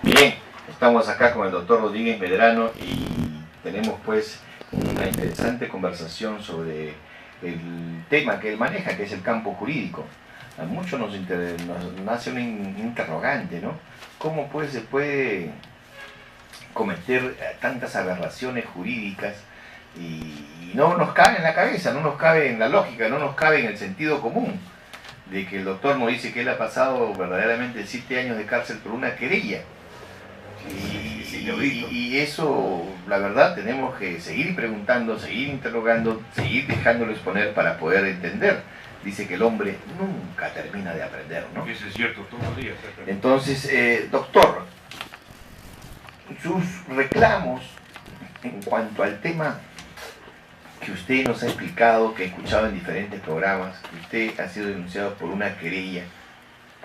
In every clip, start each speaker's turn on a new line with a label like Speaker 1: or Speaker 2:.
Speaker 1: Bien, estamos acá con el doctor Rodríguez Medrano y tenemos pues una interesante conversación sobre el tema que él maneja, que es el campo jurídico. A muchos nos nace un interrogante, ¿no? ¿Cómo pues se puede cometer tantas aberraciones jurídicas y no nos cabe en la cabeza, no nos cabe en la lógica, no nos cabe en el sentido común? De que el doctor nos dice que él ha pasado verdaderamente 7 años de cárcel por una querella. Y eso, la verdad, tenemos que seguir preguntando, seguir interrogando, seguir dejándolo exponer para poder entender. Dice que el hombre nunca termina de aprender, ¿no?
Speaker 2: Eso es cierto, todos los días.
Speaker 1: Entonces, doctor, sus reclamos en cuanto al tema que usted nos ha explicado, que he escuchado en diferentes programas, que usted ha sido denunciado por una querella,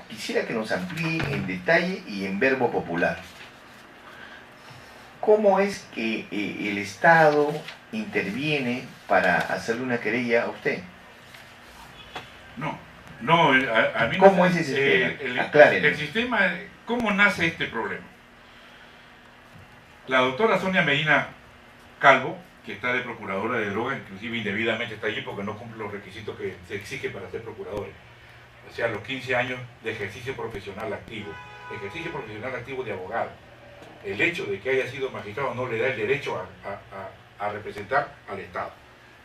Speaker 1: quisiera que nos amplíe en detalle y en verbo popular. ¿Cómo es que el Estado interviene para hacerle una querella a usted?
Speaker 2: No, a mí
Speaker 1: ¿Cómo
Speaker 2: no,
Speaker 1: es ese sistema?
Speaker 2: El sistema, ¿cómo nace este problema? La doctora Sonia Medina Calvo, que está de procuradora de drogas, inclusive indebidamente está allí porque no cumple los requisitos que se exige para ser procuradores. O sea, los 15 años de ejercicio profesional activo de abogado. El hecho de que haya sido magistrado no le da el derecho a representar al Estado.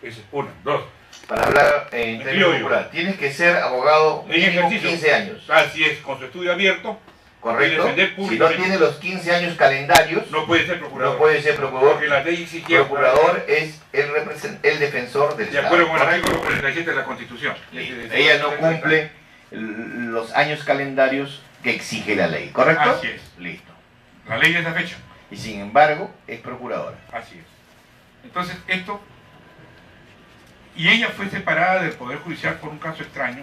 Speaker 2: Esa es una. Dos.
Speaker 1: Para hablar en términos popular, tienes que ser abogado mínimo 15 años.
Speaker 2: Así es, con su estudio abierto.
Speaker 1: Correcto. Si no tiene los 15 años calendarios,
Speaker 2: no puede ser procurador.
Speaker 1: No puede ser procurador.
Speaker 2: Porque la ley exigía.
Speaker 1: Procurador es el defensor del Estado.
Speaker 2: De acuerdo con el artículo 47 de la Constitución.
Speaker 1: Ella no cumple los años calendarios que exige la ley, ¿correcto?
Speaker 2: Así es.
Speaker 1: Listo.
Speaker 2: La ley de esa fecha.
Speaker 1: Y sin embargo, es procuradora.
Speaker 2: Así es. Entonces, esto... Y ella fue separada del Poder Judicial por un caso extraño.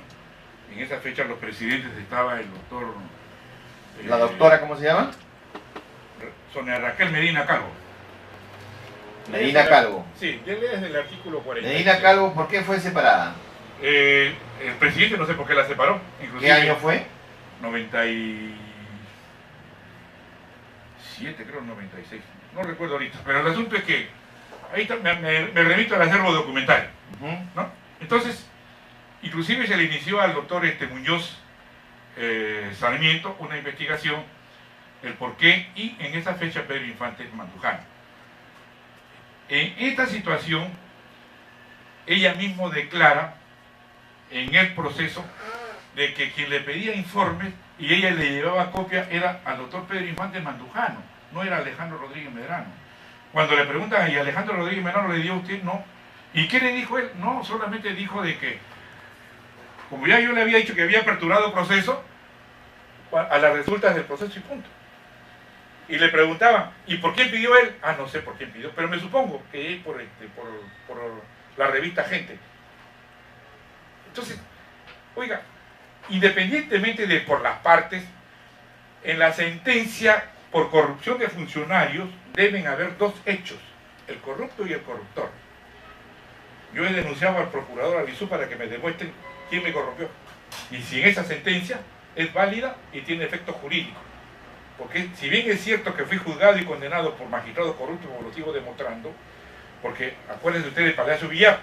Speaker 2: En esa fecha los presidentes estaba el doctor...
Speaker 1: ¿La doctora cómo se llama?
Speaker 2: Sonia Raquel Medina Calvo.
Speaker 1: Medina Calvo.
Speaker 2: Sí, él es del artículo 40.
Speaker 1: Medina Calvo, ¿por qué fue separada?
Speaker 2: El presidente no sé por qué la separó.
Speaker 1: ¿Qué año fue?
Speaker 2: 97, creo, 96. No recuerdo ahorita. Pero el asunto es que ahí está, me remito al acervo documental. ¿No? Entonces, inclusive se le inició al doctor Muñoz Sarmiento una investigación, el por qué, y en esa fecha Pedro Infante Mandujano. En esta situación, ella misma declara en el proceso de que quien le pedía informes y ella le llevaba copia era al doctor Pedro Infante Mandujano, no era Alejandro Rodríguez Medrano. Cuando le preguntan, ¿y Alejandro Rodríguez Medrano le dio a usted? No. ¿Y qué le dijo él? No, solamente dijo de que, como ya yo le había dicho que había aperturado proceso, a las resultas del proceso y punto. Y le preguntaban, ¿y por quién pidió él? Ah, no sé por quién pidió, pero me supongo que es por la revista Gente. Entonces, oiga, independientemente de por las partes, en la sentencia por corrupción de funcionarios deben haber dos hechos, el corrupto y el corruptor. Yo he denunciado al procurador Avisú para que me demuestren quién me corrompió. Y si en esa sentencia es válida y tiene efecto jurídico. Porque si bien es cierto que fui juzgado y condenado por magistrados corruptos, como lo sigo demostrando, porque acuérdense ustedes de Palacio Villar,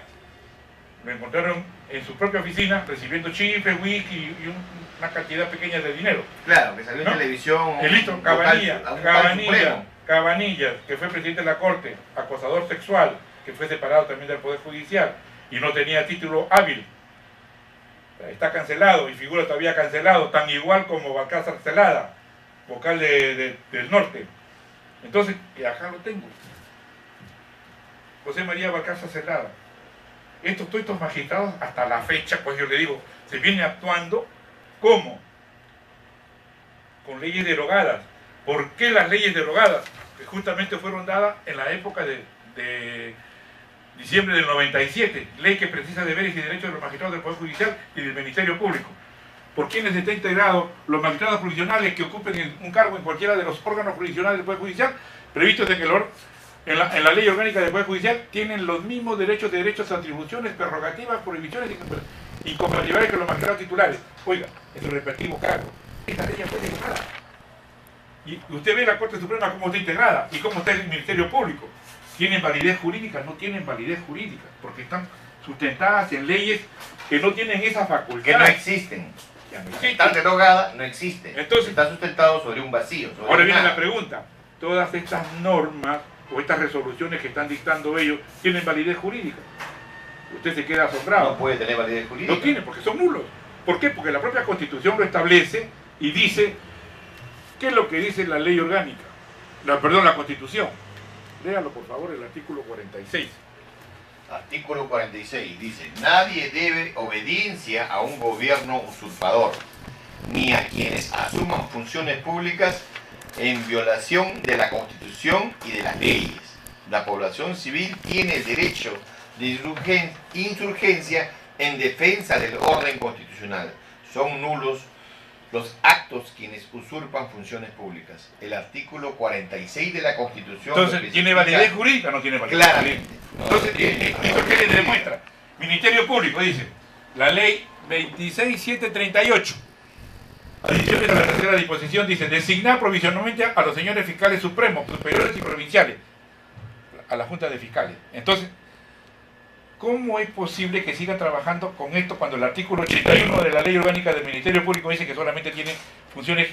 Speaker 2: me encontraron en su propia oficina recibiendo chifres, whisky y una cantidad pequeña de dinero.
Speaker 1: Claro, que salió en televisión.
Speaker 2: El listo, Cabanillas, que fue presidente de la Corte, acosador sexual, que fue separado también del Poder Judicial y no tenía título hábil. Está cancelado y figura todavía cancelado, tan igual como Balcázar Celada, vocal del norte. Entonces, y acá lo tengo. José María Balcázar Celada. Todos estos magistrados, hasta la fecha, pues yo le digo, se viene actuando ¿cómo? Con leyes derogadas. ¿Por qué las leyes derogadas? Que justamente fueron dadas en la época de diciembre del 97, ley que precisa deberes y derechos de los magistrados del Poder Judicial y del Ministerio Público. ¿Por quiénes está integrado los magistrados jurisdiccionales que ocupen un cargo en cualquiera de los órganos jurisdiccionales del Poder Judicial, previstos en la ley orgánica del Poder Judicial, tienen los mismos derechos, atribuciones, prerrogativas, prohibiciones y incompatibilidades que los magistrados titulares? Oiga, en su respectivo cargo, esta ley ya fue derogada. Y usted ve la Corte Suprema cómo está integrada y cómo está el Ministerio Público. ¿Tienen validez jurídica? No tienen validez jurídica, porque están sustentadas en leyes que no tienen esa facultad.
Speaker 1: Que no existen.
Speaker 2: Ya no existen.
Speaker 1: Están derogadas, no existen.
Speaker 2: Entonces,
Speaker 1: está sustentado sobre un vacío. Sobre
Speaker 2: ahora viene
Speaker 1: nada.
Speaker 2: la pregunta. Todas estas normas o estas resoluciones que están dictando ellos tienen validez jurídica. Usted se queda asombrado.
Speaker 1: No puede tener validez jurídica.
Speaker 2: No tiene, porque son nulos. ¿Por qué? Porque la propia Constitución lo establece y dice, ¿qué es lo que dice la ley orgánica? La Constitución. Léalo, por favor, el artículo 46.
Speaker 1: Artículo 46 dice: nadie debe obediencia a un gobierno usurpador, ni a quienes asuman funciones públicas en violación de la Constitución y de las leyes. La población civil tiene el derecho de insurgencia en defensa del orden constitucional. Son nulos los actos quienes usurpan funciones públicas. El artículo 46 de la Constitución...
Speaker 2: Entonces, ¿tiene validez jurídica o no tiene validez
Speaker 1: claramente.
Speaker 2: jurídica? Entonces, ¿esto qué le demuestra? Ministerio Público dice, la ley 26738, adiciones a la tercera disposición, dice, designar provisionalmente a los señores fiscales supremos, superiores y provinciales, a la Junta de Fiscales. Entonces, ¿cómo es posible que sigan trabajando con esto cuando el artículo 81 de la Ley Orgánica del Ministerio Público dice que solamente tiene funciones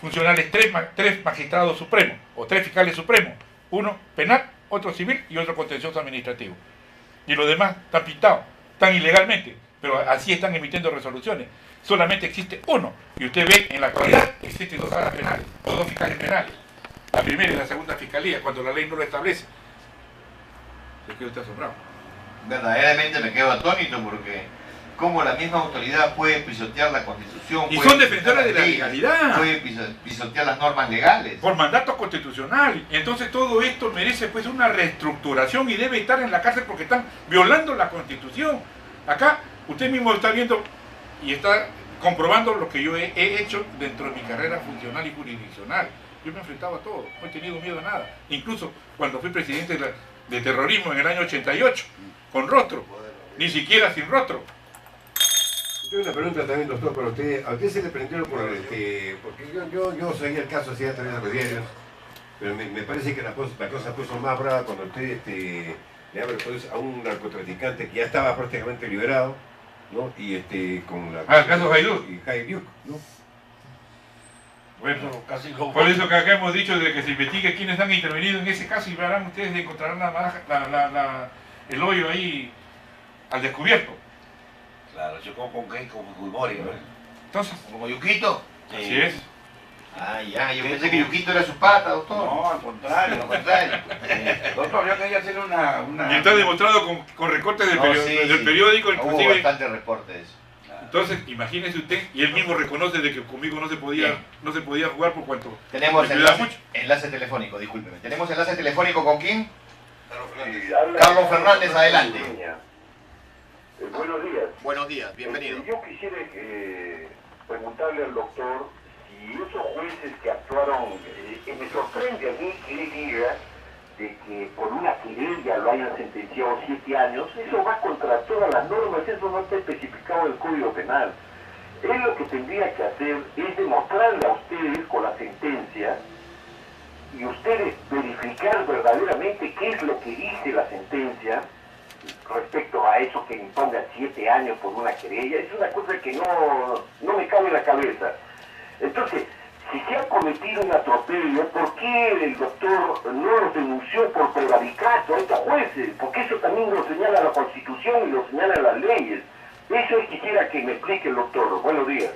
Speaker 2: funcionales tres magistrados supremos o tres fiscales supremos? Uno penal, otro civil y otro contencioso administrativo. Y los demás están pintados, están ilegalmente, pero así están emitiendo resoluciones. Solamente existe uno. Y usted ve, en la actualidad existen dos salas penales o dos fiscales penales. La primera y la segunda fiscalía, cuando la ley no lo establece. Se queda usted asombrado.
Speaker 1: Verdaderamente me quedo atónito porque cómo la misma autoridad puede pisotear la Constitución.
Speaker 2: Y son defensores de la legalidad.
Speaker 1: Puede pisotear las normas legales.
Speaker 2: Por mandato constitucional. Entonces todo esto merece pues una reestructuración y debe estar en la cárcel porque están violando la Constitución. Acá usted mismo está viendo y está comprobando lo que yo he hecho dentro de mi carrera funcional y jurisdiccional. Yo me he enfrentado a todo, no he tenido miedo a nada. Incluso cuando fui presidente de terrorismo en el año 88, con rostro, ni siquiera sin rostro.
Speaker 3: Tengo una pregunta también, doctor, para usted. ¿A usted se le prendió porque yo seguí el caso así a través de los diarios, pero me parece que la cosa puso más brava cuando usted le abre pues, a un narcotraficante que ya estaba prácticamente liberado, ¿no? Y con la...
Speaker 2: el caso Hayduk.
Speaker 3: Y Hayduk, ¿no?
Speaker 2: Bueno, por eso que acá hemos dicho de que se investigue quiénes han intervenido en ese caso y verán ustedes encontrarán el hoyo ahí al descubierto.
Speaker 4: Claro, yo como con Fujimori, ¿no?
Speaker 2: Entonces,
Speaker 1: ¿Como Yuquito?
Speaker 2: así es.
Speaker 1: Ah, ya, yo pensé que Yuquito era su pata, doctor.
Speaker 4: No, al contrario.
Speaker 1: Al contrario.
Speaker 4: Doctor, yo quería hacer una...
Speaker 2: Y está demostrado con recortes del, del periódico,
Speaker 1: Hubo
Speaker 2: inclusive.
Speaker 1: bastante reporte de eso.
Speaker 2: Entonces, imagínese usted, y él mismo reconoce de que conmigo no se podía jugar por cuanto
Speaker 1: Tenemos
Speaker 2: me cuidaba
Speaker 1: enlace telefónico, discúlpeme. ¿Tenemos enlace telefónico con quién?
Speaker 5: Carlos
Speaker 1: Carlos Fernández, adelante.
Speaker 5: Buenos días.
Speaker 1: Buenos días, bienvenido.
Speaker 5: Yo quisiera preguntarle al doctor si esos jueces que actuaron, me sorprende a mí que él diga de que por una querella lo hayan sentenciado 7 años, eso va contra todas las normas, eso no está especificado en el Código Penal. Él lo que tendría que hacer es demostrarle a ustedes con la sentencia y ustedes verificar verdaderamente qué es lo que dice la sentencia respecto a eso que imponga 7 años por una querella. Es una cosa que no me cabe en la cabeza. Entonces, si se ha cometido un atropello, ¿por qué el doctor no los denunció por prevaricato a estos jueces? Porque eso también lo señala la Constitución y lo señalan las leyes. Eso quisiera que me explique el doctor. Buenos días.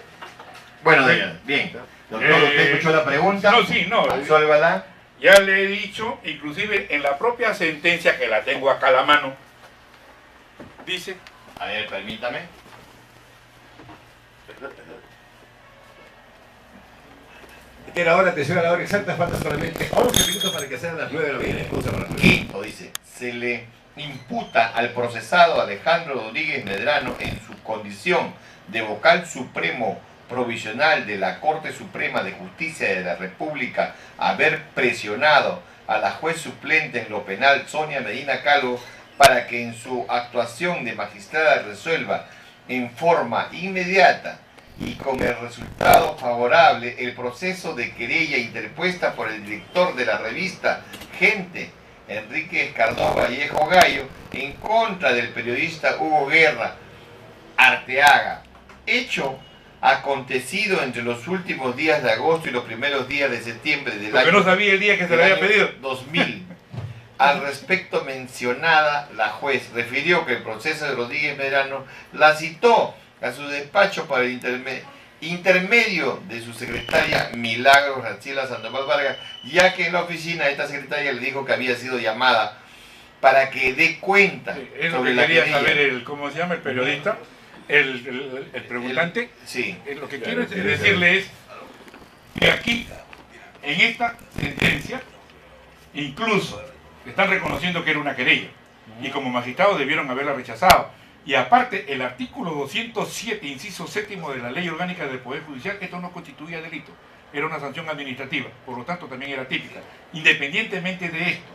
Speaker 1: Buenos días, bien. Doctor, ¿usted escuchó la pregunta?
Speaker 2: No, sí, no.
Speaker 1: Absuélvala.
Speaker 2: Ya le he dicho, inclusive en la propia sentencia, que la tengo acá a la mano, dice...
Speaker 1: A ver, permítame.
Speaker 3: Era hora, atención a la hora exacta, falta solamente 11 minutos para que sean las 9 de la mañana.
Speaker 1: Quinto, dice, se le imputa al procesado Alejandro Rodríguez Medrano en su condición de vocal supremo provisional de la Corte Suprema de Justicia de la República haber presionado a la juez suplente en lo penal Sonia Medina Calvo para que en su actuación de magistrada resuelva en forma inmediata y con el resultado favorable el proceso de querella interpuesta por el director de la revista Gente, Enrique Escardó Vallejo Gallo, en contra del periodista Hugo Guerra Arteaga, hecho acontecido entre los últimos días de agosto y los primeros días de septiembre del
Speaker 2: Porque
Speaker 1: año,
Speaker 2: no sabía el día que se le había pedido.
Speaker 1: 2000. Al respecto mencionada, la juez refirió que el proceso de Rodríguez Medrano la citó a su despacho para el intermedio de su secretaria Milagros Graciela Sandoval Vargas, ya que en la oficina esta secretaria le dijo que había sido llamada para que dé cuenta
Speaker 2: Sí, es lo
Speaker 1: sobre
Speaker 2: que
Speaker 1: la
Speaker 2: quería
Speaker 1: querella.
Speaker 2: saber el, ¿cómo se llama? El periodista, el preguntante.
Speaker 1: Sí.
Speaker 2: Lo que quiero decirle es que aquí, en esta sentencia, incluso están reconociendo que era una querella y como magistrados debieron haberla rechazado. Y aparte, el artículo 207, inciso séptimo de la Ley Orgánica del Poder Judicial, esto no constituía delito, era una sanción administrativa, por lo tanto también era típica. Independientemente de esto,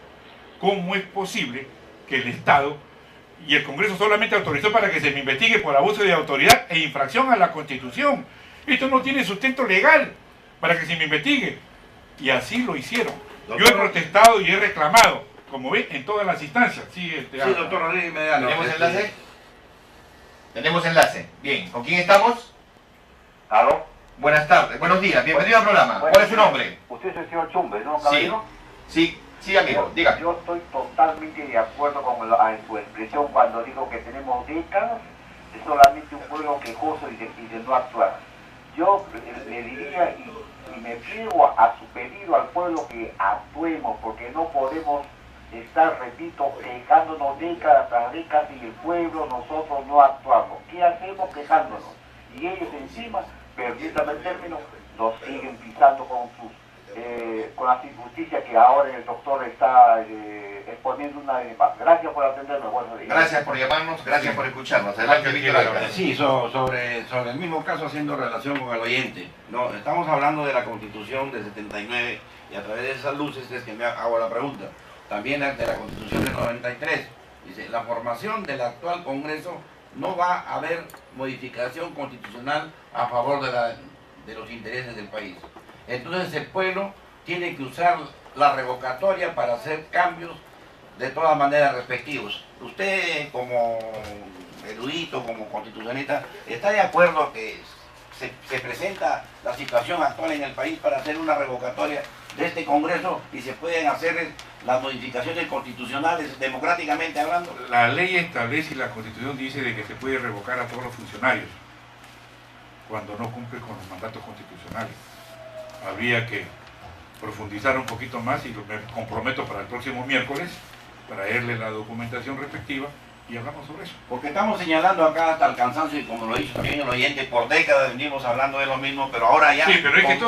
Speaker 2: ¿cómo es posible que el Estado y el Congreso solamente autorizó para que se me investigue por abuso de autoridad e infracción a la Constitución? Esto no tiene sustento legal para que se me investigue. Y así lo hicieron. Yo he protestado y he reclamado, como ve, en todas las instancias. Sí,
Speaker 4: doctor Rodríguez Medrano.
Speaker 1: ¿Tenemos enlace? ¿Tenemos enlace? Bien. ¿Con quién estamos?
Speaker 5: ¿Aló?
Speaker 1: Buenas tardes, buenos días, bienvenido al programa. ¿Cuál es su nombre?
Speaker 5: Usted es el señor Chumbe, ¿no,
Speaker 1: Sí,
Speaker 5: caballero?
Speaker 1: sí, amigo, dígame.
Speaker 5: Yo estoy totalmente de acuerdo con en su expresión cuando dijo que tenemos décadas de solamente un pueblo quejoso y de no actuar. Yo le diría y me pliego a su pedido al pueblo que actuemos, porque no podemos estar, repito, quejándonos décadas tras décadas y el pueblo, nosotros no actuamos. ¿Qué hacemos? Quejándonos. Y ellos encima, permítame el término, nos siguen pisando con las injusticias que ahora el doctor está exponiendo una vez más. Gracias por atenderme. Bueno,
Speaker 1: Gracias por llamarnos, gracias por escucharnos. Adelante, Víctor Álvarez.
Speaker 4: Sí, sobre el mismo caso, haciendo relación con el oyente. No, estamos hablando de la Constitución del 79 y a través de esas luces es que me hago la pregunta. También de la Constitución del 93. Dice, la formación del actual Congreso no va a haber modificación constitucional a favor de los intereses del país. Entonces el pueblo tiene que usar la revocatoria para hacer cambios de todas maneras respectivos. Usted como erudito, como constitucionalista, ¿está de acuerdo que se presenta la situación actual en el país para hacer una revocatoria de este Congreso y se pueden hacer las modificaciones constitucionales democráticamente hablando?
Speaker 2: La ley establece y la Constitución dice de que se puede revocar a todos los funcionarios cuando no cumple con los mandatos constitucionales. Habría que profundizar un poquito más y me comprometo para el próximo miércoles traerle la documentación respectiva y hablamos sobre eso.
Speaker 4: Porque estamos señalando acá hasta el cansancio y como lo dicho también el oyente, por décadas venimos hablando de lo mismo, pero ahora ya
Speaker 2: Sí, pero es que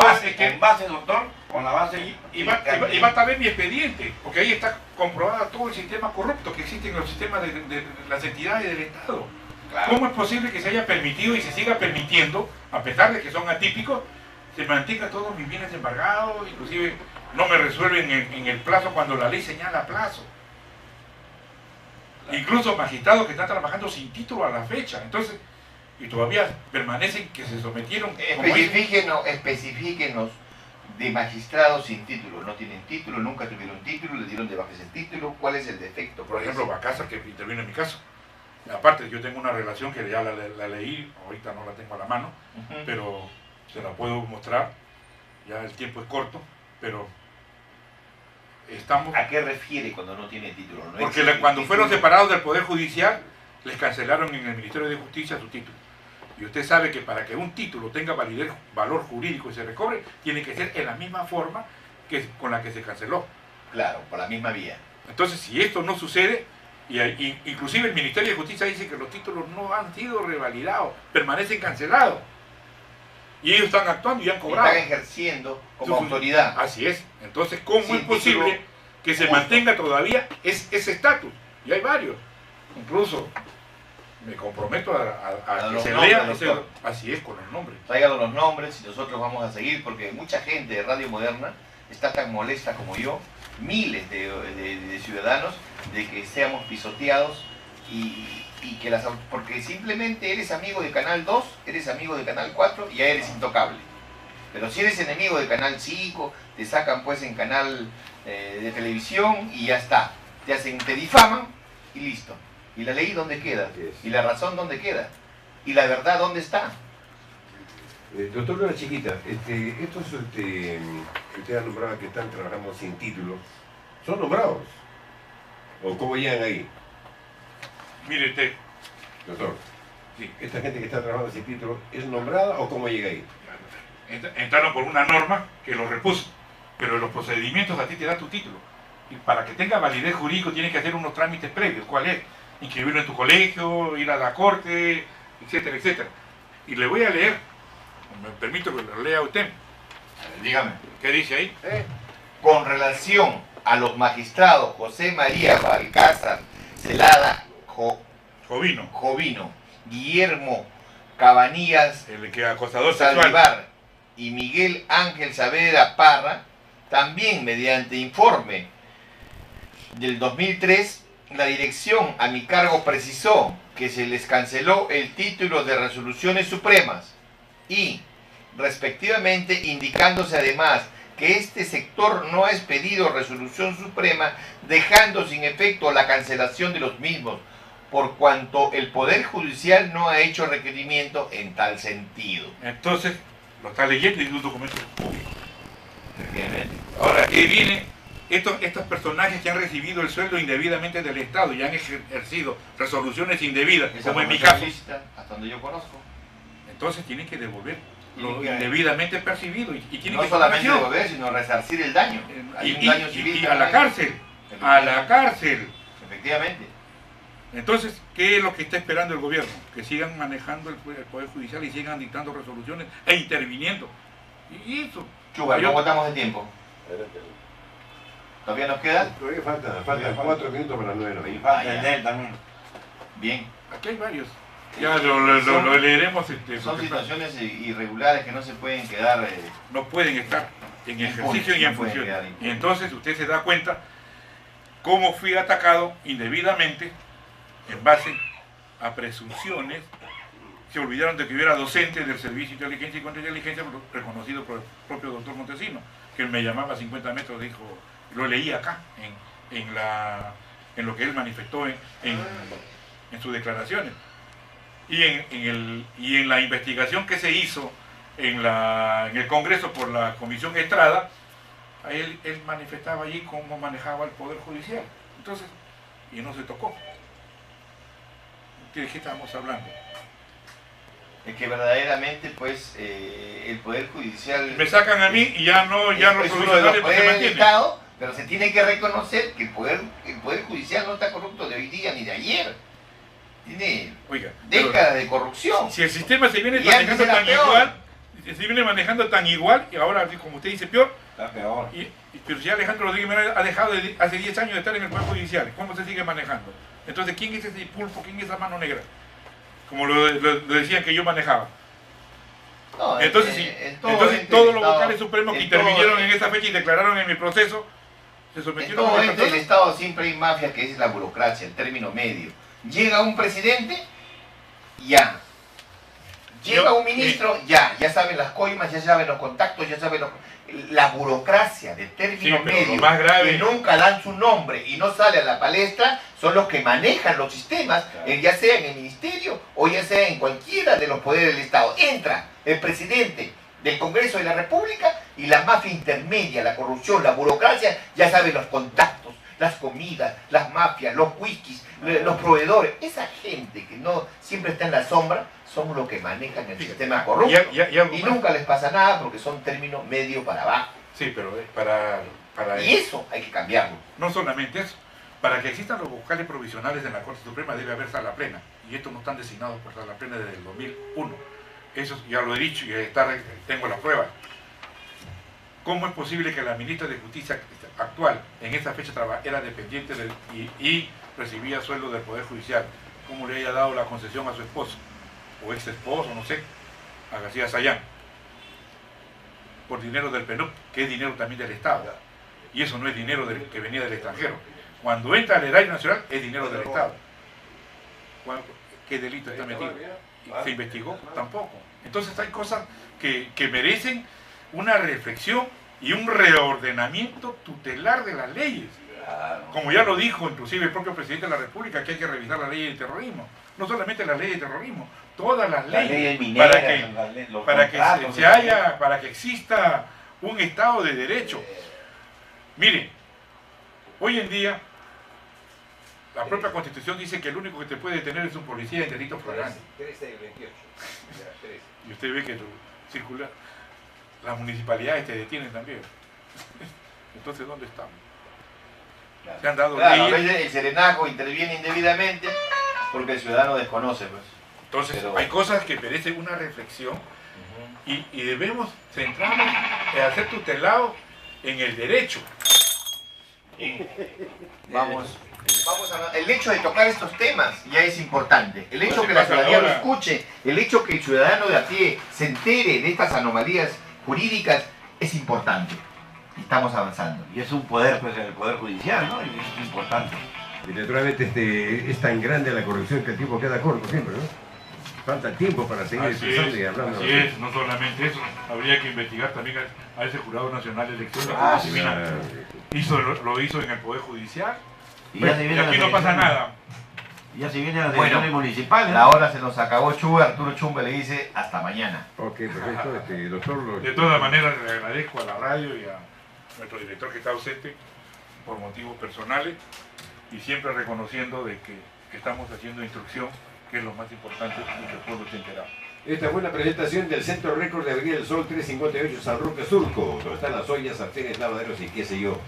Speaker 4: con base, doctor, con la base...
Speaker 2: Y va a ver mi expediente, porque ahí está comprobado todo el sistema corrupto que existe en los sistemas de las entidades del Estado.
Speaker 4: Claro.
Speaker 2: ¿Cómo es posible que se haya permitido y se siga permitiendo, a pesar de que son atípicos, se mantenga todos mis bienes embargados, inclusive no me resuelven en el plazo cuando la ley señala plazo? Incluso magistrados que están trabajando sin título a la fecha, entonces, y todavía permanecen que se sometieron.
Speaker 1: Especifíquenos de magistrados sin título. No tienen título, nunca tuvieron título, le dieron de baja ese título. ¿Cuál es el defecto?
Speaker 2: Por ejemplo, Bacasa, que intervino en mi caso. Aparte, yo tengo una relación que ya la leí, ahorita no la tengo a la mano, pero se la puedo mostrar. Ya el tiempo es corto, pero estamos...
Speaker 1: ¿A qué refiere cuando no tiene título? No
Speaker 2: Porque
Speaker 1: existe
Speaker 2: cuando
Speaker 1: título.
Speaker 2: fueron separados del Poder Judicial, les cancelaron en el Ministerio de Justicia su título. Y usted sabe que para que un título tenga valor jurídico y se recobre, tiene que ser en la misma forma que con la que se canceló.
Speaker 1: Claro, por la misma vía.
Speaker 2: Entonces, si esto no sucede, inclusive el Ministerio de Justicia dice que los títulos no han sido revalidados, permanecen cancelados. Y ellos están actuando y han cobrado.
Speaker 1: Están ejerciendo como autoridad.
Speaker 2: Así es. Entonces, ¿cómo
Speaker 1: Sin
Speaker 2: es posible
Speaker 1: título
Speaker 2: que se
Speaker 1: justo.
Speaker 2: mantenga todavía ese estatus? Y hay varios. Incluso me comprometo a que
Speaker 1: los
Speaker 2: se
Speaker 1: nombres,
Speaker 2: lea.
Speaker 1: doctor.
Speaker 2: Así es, con los nombres.
Speaker 1: Tráiganos los nombres y nosotros vamos a seguir porque mucha gente de Radio Moderna está tan molesta como yo, miles de ciudadanos, de que seamos pisoteados y y que porque simplemente eres amigo de Canal 2, eres amigo de Canal 4 y ya eres intocable. Pero si eres enemigo de Canal 5, te sacan pues en canal de televisión y ya está. Te difaman y listo. ¿Y la ley dónde queda? ¿Y la razón dónde queda? ¿Y la verdad dónde está?
Speaker 3: Doctor Lora Chiquita, estos que usted ha nombrado que están trabajando sin título, ¿son nombrados? ¿O cómo llegan ahí?
Speaker 2: Mire usted,
Speaker 3: Doctor,
Speaker 2: sí,
Speaker 3: ¿esta gente que está trabajando sin título es nombrada o cómo llega ahí?
Speaker 2: entraron por una norma que lo repuso, pero en los procedimientos a ti te da tu título. Y para que tenga validez jurídica tienes que hacer unos trámites previos. ¿Cuál es? Inscribirlo en tu colegio, ir a la corte, etcétera, etcétera. Y le voy a leer, me permito que lo lea usted.
Speaker 1: Dígame.
Speaker 2: ¿Qué dice ahí?
Speaker 1: Con relación a los magistrados José María Balcázar Celada
Speaker 2: Jovino,
Speaker 1: Guillermo Cabanillas
Speaker 2: el que acosador sexual.
Speaker 1: Saldivar y Miguel Ángel Saavedra Parra, también mediante informe del 2003, la dirección a mi cargo precisó que se les canceló el título de resoluciones supremas y, respectivamente, indicándose además que este sector no ha expedido resolución suprema, dejando sin efecto la cancelación de los mismos, por cuanto el Poder Judicial no ha hecho requerimiento en tal sentido.
Speaker 2: Entonces, lo está leyendo y es un documento público. Ahora, ¿qué viene? Estos personajes que han recibido el sueldo indebidamente del Estado y han ejercido resoluciones indebidas, como en mi caso,
Speaker 1: hasta donde yo conozco.
Speaker 2: entonces tienen que devolver lo indebidamente percibido y tienen
Speaker 1: No
Speaker 2: que
Speaker 1: solamente devolver, sino resarcir el daño. Hay un daño civil.
Speaker 2: Y a la cárcel, a la cárcel.
Speaker 1: Efectivamente.
Speaker 2: Entonces, ¿qué es lo que está esperando el gobierno? Que sigan manejando el Poder Judicial y sigan dictando resoluciones e interviniendo. Y eso.
Speaker 1: Chuba, ¿cómo estamos de tiempo? ¿Todavía nos queda?
Speaker 3: Todavía faltan 4 minutos para las 9 de la
Speaker 4: Y
Speaker 3: mañana.
Speaker 4: falta el de él también.
Speaker 1: Bien.
Speaker 2: Aquí hay varios. Ya lo leeremos.
Speaker 1: Son situaciones irregulares que no se pueden quedar...
Speaker 2: no pueden estar en ejercicio y en función. Y entonces usted se da cuenta cómo fui atacado indebidamente en base a presunciones. Se olvidaron de que yo era docente del Servicio de Inteligencia y Contrainteligencia, reconocido por el propio doctor Montesino, que él me llamaba a 50 metros, dijo, lo leí acá, en lo que él manifestó en sus declaraciones. Y en la investigación que se hizo en el Congreso por la Comisión Estrada, él manifestaba allí cómo manejaba el Poder Judicial. Entonces, y no se tocó. ¿De qué estamos hablando?
Speaker 1: Es que verdaderamente, pues, el Poder Judicial...
Speaker 2: Me sacan a mí y ya no
Speaker 1: es uno de los
Speaker 2: provisionales porque
Speaker 1: poderes del
Speaker 2: mantienen.
Speaker 1: Estado, pero se tiene que reconocer que el poder Judicial no está corrupto de hoy día ni de ayer. Tiene décadas de corrupción.
Speaker 2: Si el sistema se viene
Speaker 1: Y antes
Speaker 2: manejando
Speaker 1: era
Speaker 2: tan
Speaker 1: peor.
Speaker 2: igual, se viene manejando tan igual, y ahora, como usted dice, peor,
Speaker 4: Está peor.
Speaker 2: pero si Alejandro Rodríguez Menem ha dejado hace 10 años de estar en el Poder Judicial, ¿cómo se sigue manejando? Entonces, ¿quién es ese pulpo? ¿Quién es esa mano negra? Como lo decían que yo manejaba.
Speaker 1: No,
Speaker 2: Entonces, todos los vocales supremos que intervinieron en esa fecha y declararon en mi proceso, se
Speaker 1: En
Speaker 2: sometieron
Speaker 1: todo
Speaker 2: a
Speaker 1: ente del Estado siempre hay mafia, que es la burocracia, el término medio. Llega un presidente, ya. Llega un ministro, ya saben las coimas, ya saben los contactos, ya saben la burocracia de término
Speaker 2: Sí, pero
Speaker 1: medio,
Speaker 2: lo más grave,
Speaker 1: que nunca dan su nombre y no sale a la palestra, son los que manejan los sistemas, ya sea en el ministerio o ya sea en cualquiera de los poderes del Estado. Entra el presidente del Congreso de la República y la mafia intermedia, la corrupción, la burocracia, ya saben los contactos, las comidas, las mafias, los whiskies, los proveedores. Esa gente que no siempre está en la sombra son los que manejan el sistema corrupto. Y nunca les pasa nada porque son términos medio para abajo.
Speaker 2: Sí, pero para
Speaker 1: Y eso hay que cambiarlo.
Speaker 2: no solamente eso, para que existan los vocales provisionales en la Corte Suprema debe haber sala plena, y estos no están designados por sala plena desde el 2001. Eso ya lo he dicho y tengo la prueba. ¿Cómo es posible que la ministra de Justicia actual en esa fecha era dependiente y recibía sueldo del Poder Judicial? ¿Cómo le haya dado la concesión a su esposo o ex esposo, no sé, a García Sayán, por dinero del PNUD, que es dinero también del Estado? Y eso no es dinero que venía del extranjero. Cuando entra al erario nacional es dinero del Estado. qué delito está metido. ¿Se investigó? Tampoco. Entonces hay cosas que merecen una reflexión y un reordenamiento tutelar de las leyes. Como ya lo dijo inclusive el propio presidente de la República, que hay que revisar la ley de terrorismo. No solamente las leyes de terrorismo, todas las leyes,
Speaker 1: mineras,
Speaker 2: para que exista un Estado de Derecho. Miren, hoy en día la propia Constitución dice que el único que te puede detener es un policía en delito flagrante.
Speaker 3: 13 y 28.
Speaker 2: Y usted ve que circula, las municipalidades te detienen también. Entonces, ¿dónde estamos? Se han dado leyes.
Speaker 1: El serenazgo interviene indebidamente porque el ciudadano desconoce, pues.
Speaker 2: Entonces, hay cosas que merecen una reflexión y debemos centrarnos en hacer tutelado en el derecho.
Speaker 1: Vamos a el hecho de tocar estos temas ya es importante. El hecho que la ciudadanía lo escuche, el hecho que el ciudadano de a pie se entere de estas anomalías jurídicas es importante. Y estamos avanzando.
Speaker 4: Y es un poder, pues, el Poder Judicial, ¿no? Y eso es importante.
Speaker 3: Y naturalmente es tan grande la corrupción que el tiempo queda corto siempre, ¿no? Falta tiempo para seguir expresando y hablando.
Speaker 2: Así es, no solamente eso, habría que investigar también a ese Jurado Nacional de Elecciones. Lo hizo en el Poder Judicial. Y aquí no pasa nada.
Speaker 4: Ya se vienen las elecciones municipales.
Speaker 1: La hora se nos acabó, Chumbe. Arturo Chumbe le dice hasta mañana.
Speaker 3: Ok, perfecto. Doctor.
Speaker 2: De todas maneras, le agradezco a la radio y a nuestro director que está ausente por motivos personales y siempre reconociendo de que estamos haciendo instrucción, que es lo más importante y que el pueblo esté enterado.
Speaker 3: Esta fue una presentación del Centro Récord de Avenida del Sol 358 San Roque Surco, donde están las ollas, sartenes, lavaderos y qué sé yo.